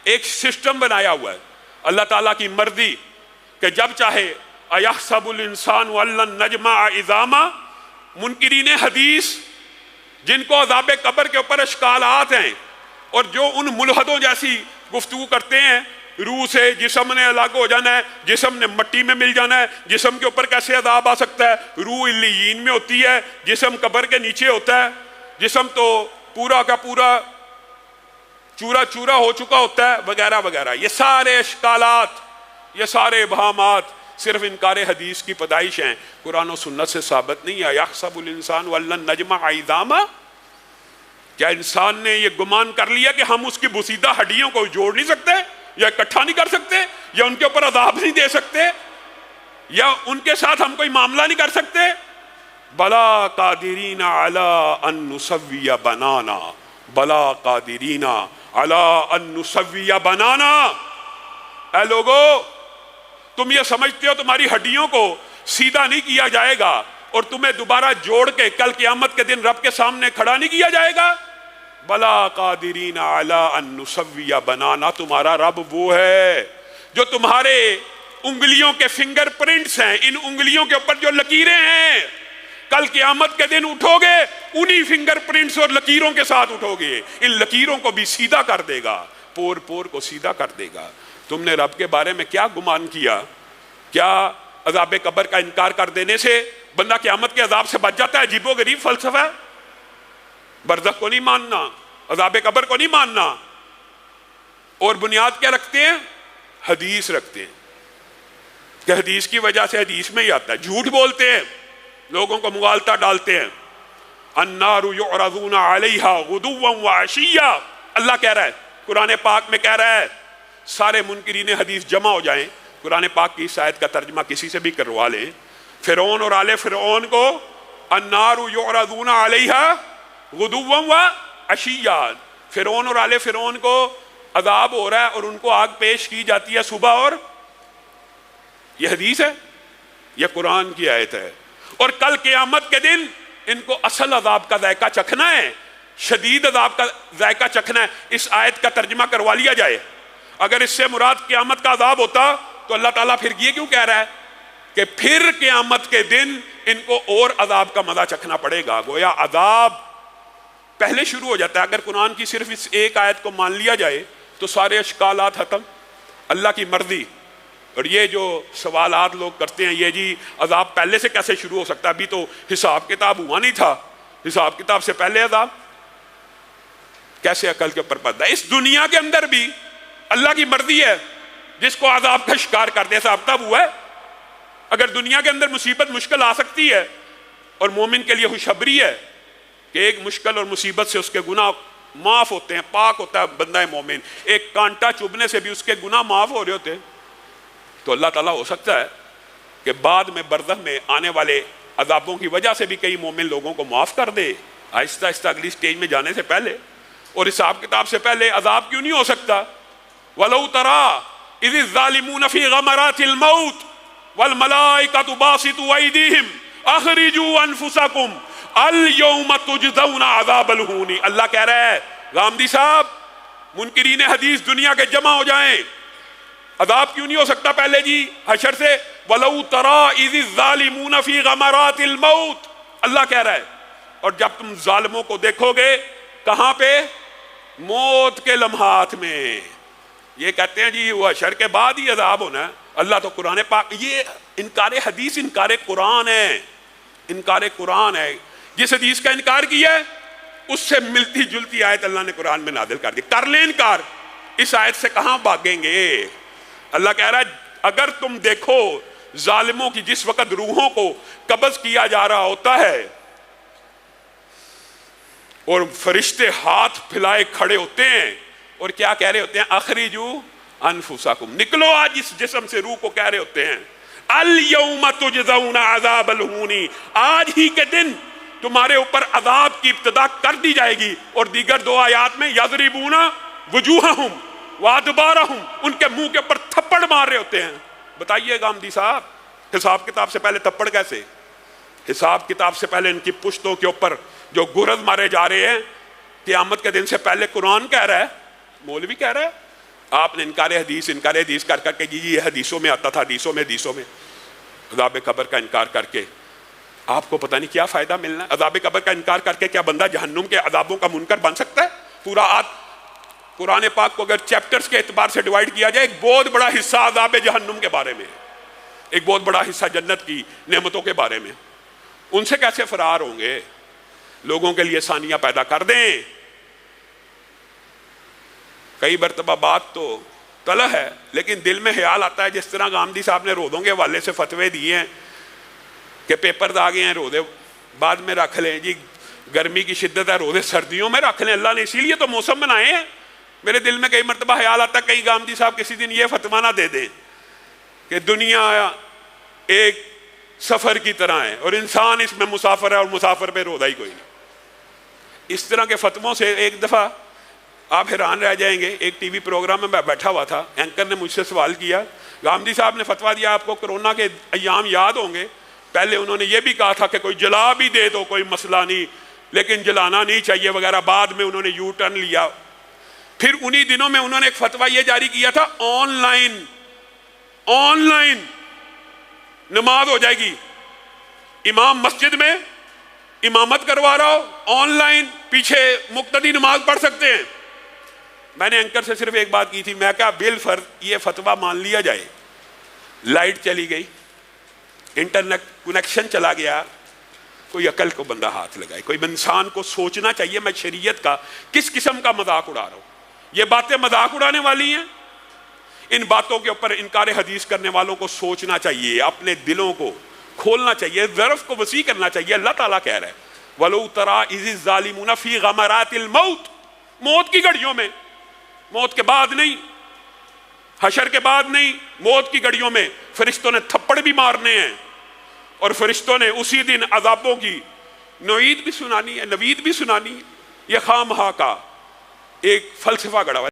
ایک سسٹم بنایا ہوا ہے اللہ تعالیٰ کی مرضی کہ جب چاہے اَيَحْسَبُ الْإِنسَانُ أَلَّن نَجْمَعَ عِظَامًا، منکرین حدیث جن کو عذاب قبر کے اوپر اشکالات ہیں اور جو ان ملحدوں جیسی گفتگو کرتے ہیں، روح سے جسم نے الگ ہو جانا ہے، جسم نے مٹی میں مل جانا ہے، جسم کے اوپر کیسے عذاب آ سکتا ہے، روح علیین میں ہوتی ہے، جسم قبر کے نیچے ہوتا ہے، جسم تو پورا کا پورا چورا چورا ہو چکا ہوتا ہے، وغیرہ وغیرہ. یہ سارے اشکالات، یہ سارے ابہامات صرف انکار حدیث کی پیدائش ہیں، قرآن و سنت سے ثابت نہیں ہے. یحسب الانسان ولن نجمع عظاما، کیا انسان نے یہ گمان کر لیا کہ ہم اس کی بسیدہ ہڈیوں کو جوڑ نہیں سکتے، یا اکٹھا نہیں کر سکتے، یا ان کے اوپر عذاب نہیں دے سکتے، یا ان کے ساتھ ہم کوئی معاملہ نہیں کر سکتے؟ بلا قادرین علی ان نسوی بنانا، بلا قادرین علی ان نسوی بنانا. اے لوگو، تم یہ سمجھتے ہو تمہاری ہڈیوں کو سیدھا نہیں کیا جائے گا اور تمہیں دوبارہ جوڑ کے کل قیامت کے دن رب کے سامنے کھڑا نہیں کیا جائے گا؟ بلا قادرین علی ان نسوی بنانا. تمہارا رب وہ ہے جو تمہارے انگلیوں کے فنگر پرنٹس ہیں، ان انگلیوں کے اوپر جو لکیریں ہیں، کل قیامت کے دن اٹھو گے انہی فنگر پرنٹس اور لکیروں کے ساتھ اٹھو گے. ان لکیروں کو بھی سیدھا کر دے گا، پور پور کو سیدھا کر دے گا. تم نے رب کے بارے میں کیا گمان کیا؟ کیا عذاب قبر کا انکار کر دینے سے بندہ قیامت کے عذاب سے بچ جاتا ہے؟ عجیب و غریب فلسفہ. برزخ کو نہیں ماننا، عذاب قبر کو نہیں ماننا، اور بنیاد کیا رکھتے ہیں؟ حدیث رکھتے ہیں کہ حدیث کی وجہ سے حدیث میں ہی آتا ہے. جھوٹ بولتے ہیں، لوگوں کو مغالطہ ڈالتے ہیں. النار یعرضون علیہا غدوا وعشیا، اللہ کہہ رہا ہے، قرآن پاک میں کہہ رہا ہے سارے منکرین حدیث جمع ہو جائیں، قرآن پاک کی اس آیت کا ترجمہ کسی سے بھی کروا لیں. فرعون اور آل فرعون کو النار یعرضون علیہا غدوا وعشیا، فرعون اور آل فرعون کو عذاب ہو رہا ہے اور ان کو آگ پیش کی جاتی ہے صبح اور. یہ حدیث ہے، یہ قرآن کی آیت ہے. اور کل قیامت کے دن ان کو اصل عذاب کا ذائقہ چکھنا ہے، شدید عذاب کا ذائقہ چکھنا ہے. اس آیت کا ترجمہ کروا لیا جائے. اگر اس سے مراد قیامت کا عذاب ہوتا تو اللہ تعالیٰ پھر یہ کیوں کہہ رہا ہے کہ پھر قیامت کے دن ان کو اور عذاب کا مزہ چکھنا پڑے گا؟ گویا عذاب پہلے شروع ہو جاتا ہے. اگر قرآن کی صرف اس ایک آیت کو مان لیا جائے تو سارے اشکالات ختم. اللہ کی مرضی. اور یہ جو سوالات لوگ کرتے ہیں، یہ جی عذاب پہلے سے کیسے شروع ہو سکتا ہے؟ ابھی تو حساب کتاب ہوا نہیں تھا، حساب کتاب سے پہلے عذاب کیسے عقل کے اوپر پڑتا ہے؟ اس دنیا کے اندر بھی اللہ کی مرضی ہے، جس کو عذاب کا شکار کر دے. صاحب تب ہوا ہے. اگر دنیا کے اندر مصیبت مشکل آ سکتی ہے اور مومن کے لیے خوشخبری ہے کہ ایک مشکل اور مصیبت سے اس کے گناہ معاف ہوتے ہیں، پاک ہوتا ہے بندہ مومن، ایک کانٹا چبھنے سے بھی اس کے گناہ معاف ہو رہے ہوتے ہیں، تو اللہ تعالیٰ ہو سکتا ہے کہ بعد میں برزخ میں آنے والے عذابوں کی وجہ سے بھی کئی مومن لوگوں کو معاف کر دے، آہستہ آہستہ اگلی سٹیج میں جانے سے پہلے. اور حساب کتاب سے پہلے عذاب کیوں نہیں ہو سکتا؟ وَلَوْ تَرَىٰ إِذِ الظَّالِمُونَ فِي غَمَرَاتِ الْمَوْتِ وَالْمَلَائِكَةُ بَاسِطُو أَيْدِيهِمْ أَخْرِجُوا أَنفُسَكُمْ الْيَوْمَ تُجْزَوْنَ عَذَابَ الْهُونِ. اللہ کہہ رہا ہے غامدی صاحب، منکرین حدیث دنیا کے جمع ہو جائیں. عذاب کیوں نہیں ہو سکتا پہلے جی حشر سے؟ وَلَوْ تَرَىٰ إِذِ الظَّالِمُونَ فِي غَمَرَاتِ الْمَوْتِ، اللہ کہہ رہا ہے. اور جب تم ظالموں کو دیکھو گے کہاں پہ؟ موت کے لمحات میں. یہ کہتے ہیں جی وہ حشر کے بعد ہی عذاب ہونا ہے. اللہ تو قرآن پاک، یہ انکار حدیث انکار قرآن ہے، انکار قرآن ہے. جس حدیث کا انکار کیا ہے اس سے ملتی جلتی آیت اللہ نے قرآن میں نازل کر دی. کر لیں انکار، اس آیت سے کہاں بھاگیں گے؟ اللہ کہہ رہا ہے اگر تم دیکھو ظالموں کی جس وقت روحوں کو قبض کیا جا رہا ہوتا ہے اور فرشتے ہاتھ پھیلائے کھڑے ہوتے ہیں اور کیا کہہ رہے ہوتے ہیں؟ اخرجو انفسکم، نکلو آج اس جسم سے. روح کو کہہ رہے ہوتے ہیں الیوم تجزون عذاب الہون، آج ہی کے دن تمہارے اوپر عذاب کی ابتدا کر دی جائے گی. اور دیگر دو آیات میں یضربون وجوہہم وادبارہم، ان کے منہ کے اوپر تھپڑ مار رہے ہوتے ہیں. بتائیے غامدی صاحب، حساب کتاب سے پہلے تھپڑ کیسے؟ حساب کتاب سے پہلے ان کی پشتوں کے اوپر جو گرز مارے جا رہے ہیں قیامت کے دن سے پہلے. قرآن کہہ رہا ہے، مولوی کہہ رہا ہے آپ نے انکار حدیث کر کر کے یہ حدیثوں میں آتا تھا، حدیثوں میں عذاب قبر کا انکار کر کے آپ کو پتہ نہیں کیا فائدہ ملنا ہے۔ عذاب قبر کا انکار کر کے کیا بندہ جہنم کے عذابوں کا منکر بن سکتا ہے؟ پورا قرآن پاک کو اگر چیپٹرز کے اعتبار سے ڈیوائیڈ کیا جائے، ایک بہت بڑا حصہ عذاب جہنم کے بارے میں، ایک بہت بڑا حصہ جنت کی نعمتوں کے بارے میں۔ ان سے کیسے فرار ہوں گے؟ لوگوں کے لیے آسانیاں پیدا کر دیں۔ کئی مرتبہ بات تو طلح ہے لیکن دل میں خیال آتا ہے، جس طرح غامدی صاحب نے روزوں کے حوالے سے فتوے دیے ہیں کہ پیپرز آ گئے ہیں، روزے بعد میں رکھ لیں، جی گرمی کی شدت ہے روزے سردیوں میں رکھ لیں، اللہ نے اسی لیے تو موسم بنائے ہیں۔ میرے دل میں کئی مرتبہ خیال آتا ہے کئی غامدی صاحب کسی دن یہ فتویٰ نہ دے دیں کہ دنیا ایک سفر کی طرح ہے اور انسان اس میں مسافر ہے اور مسافر پہ روزہ ہی کوئی نہیں۔ اس طرح کے فتووں سے ایک دفعہ آپ حیران رہ جائیں گے۔ ایک ٹی وی پروگرام میں بیٹھا ہوا تھا، اینکر نے مجھ سے سوال کیا، غامدی صاحب نے فتویٰ دیا، آپ کو کرونا کے ایام یاد ہوں گے، پہلے انہوں نے یہ بھی کہا تھا کہ کوئی جلا بھی دے تو کوئی مسئلہ نہیں لیکن جلانا نہیں چاہیے وغیرہ، بعد میں انہوں نے یو ٹرن لیا۔ پھر انہی دنوں میں انہوں نے ایک فتویٰ یہ جاری کیا تھا، آن لائن نماز ہو جائے گی، امام مسجد میں امامت کروا رہا ہو، آن لائن پیچھے مقتدی نماز پڑھ سکتے ہیں۔ میں نے اینکر سے صرف ایک بات کی تھی، میں کہا بالفرض یہ فتویٰ مان لیا جائے، لائٹ چلی گئی، انٹرنیٹ کنیکشن چلا گیا، کوئی عقل کو بندہ ہاتھ لگائے، کوئی انسان کو سوچنا چاہیے میں شریعت کا کس قسم کا مذاق اڑا رہا ہوں۔ یہ باتیں مذاق اڑانے والی ہیں؟ ان باتوں کے اوپر انکار حدیث کرنے والوں کو سوچنا چاہیے، اپنے دلوں کو کھولنا چاہیے، ظرف کو وسیع کرنا چاہیے۔ اللہ تعالیٰ کہہ رہا ہے وَلَوْ تَرَىٰ إِذِ الظَّالِمُونَ فِي غَمَرَاتِ الْمَوْتِ، موت کی گھڑیوں میں، موت کے بعد نہیں، حشر کے بعد نہیں، موت کی گھڑیوں میں فرشتوں نے تھپڑ بھی مارنے ہیں اور فرشتوں نے اسی دن عذابوں کی نوید بھی سنانی ہے، نوید بھی سنانی ہے۔ یہ خواہ مخواہ کا ایک فلسفہ گڑا ہوا ہے۔